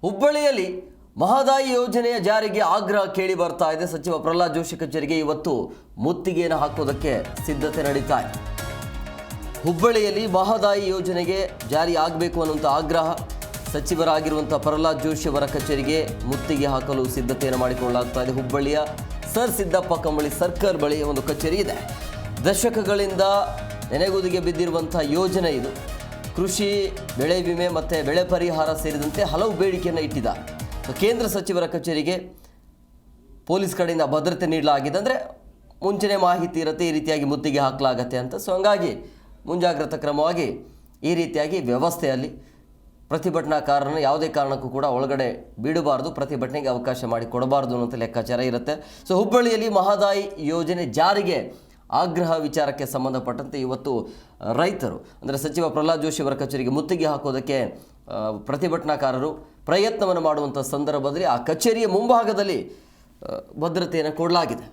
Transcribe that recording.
ಹುಬ್ಬಳ್ಳಿಯಲ್ಲಿ ಮಹದಾಯಿ ಯೋಜನೆಯ ಜಾರಿಗೆ ಆಗ್ರಹ ಕೇಳಿ ಬರ್ತಾ ಇದೆ. ಸಚಿವ ಪ್ರಹ್ಲಾದ್ ಜೋಶಿ ಕಚೇರಿಗೆ ಇವತ್ತು ಮುತ್ತಿಗೆಯನ್ನು ಹಾಕೋದಕ್ಕೆ ಸಿದ್ಧತೆ ನಡೀತಾ ಇದೆ. ಹುಬ್ಬಳ್ಳಿಯಲ್ಲಿ ಮಹದಾಯಿ ಯೋಜನೆಗೆ ಜಾರಿ ಆಗಬೇಕು ಅನ್ನುವಂಥ ಆಗ್ರಹ ಸಚಿವರಾಗಿರುವಂಥ ಪ್ರಹ್ಲಾದ್ ಜೋಶಿ ಅವರ ಕಚೇರಿಗೆ ಮುತ್ತಿಗೆ ಹಾಕಲು ಸಿದ್ಧತೆಯನ್ನು ಮಾಡಿಕೊಳ್ಳಲಾಗ್ತಾ ಇದೆ. ಹುಬ್ಬಳ್ಳಿಯ ಸರ್ ಸಿದ್ದಪ್ಪ ಕಂಬಳಿ ಸರ್ಕಲ್ ಬಳಿ ಒಂದು ಕಚೇರಿ ಇದೆ. ದಶಕಗಳಿಂದ ನೆನೆಗುದಿಗೆ ಬಿದ್ದಿರುವಂಥ ಯೋಜನೆ ಇದು. ಕೃಷಿ, ಬೆಳೆ ವಿಮೆ ಮತ್ತು ಬೆಳೆ ಪರಿಹಾರ ಸೇರಿದಂತೆ ಹಲವು ಬೇಡಿಕೆಯನ್ನು ಇಟ್ಟಿದ್ದಾರೆ. ಕೇಂದ್ರ ಸಚಿವರ ಕಚೇರಿಗೆ ಪೊಲೀಸ್ ಕಡೆಯಿಂದ ಭದ್ರತೆ ನೀಡಲಾಗಿದೆ. ಅಂದರೆ ಮುಂಚೆನೇ ಮಾಹಿತಿ ಇರುತ್ತೆ ಈ ರೀತಿಯಾಗಿ ಮುತ್ತಿಗೆ ಹಾಕಲಾಗತ್ತೆ ಅಂತ. ಸೊ ಹಂಗಾಗಿ ಮುಂಜಾಗ್ರತಾ ಕ್ರಮವಾಗಿ ಈ ರೀತಿಯಾಗಿ ವ್ಯವಸ್ಥೆಯಲ್ಲಿ ಪ್ರತಿಭಟನಾಕಾರರನ್ನು ಯಾವುದೇ ಕಾರಣಕ್ಕೂ ಕೂಡ ಒಳಗಡೆ ಬಿಡಬಾರ್ದು, ಪ್ರತಿಭಟನೆಗೆ ಅವಕಾಶ ಮಾಡಿ ಕೊಡಬಾರ್ದು ಅನ್ನೋಂಥ ಲೆಕ್ಕಾಚಾರ ಇರುತ್ತೆ. ಸೊ ಹುಬ್ಬಳ್ಳಿಯಲ್ಲಿ ಮಹದಾಯಿ ಯೋಜನೆ ಜಾರಿಗೆ ಆಗ್ರಹ ವಿಚಾರಕ್ಕೆ ಸಂಬಂಧಪಟ್ಟಂತೆ ಇವತ್ತು ರೈತರು ಅಂದರೆ ಸಚಿವ ಪ್ರಹ್ಲಾದ್ ಜೋಶಿ ಅವರ ಕಚೇರಿಗೆ ಮುತ್ತಿಗೆ ಹಾಕೋದಕ್ಕೆ ಪ್ರತಿಭಟನಾಕಾರರು ಪ್ರಯತ್ನವನ್ನು ಮಾಡುವಂಥ ಸಂದರ್ಭದಲ್ಲಿ ಆ ಕಚೇರಿಯ ಮುಂಭಾಗದಲ್ಲಿ ಭದ್ರತೆಯನ್ನು ಕೊಡಲಾಗಿದೆ.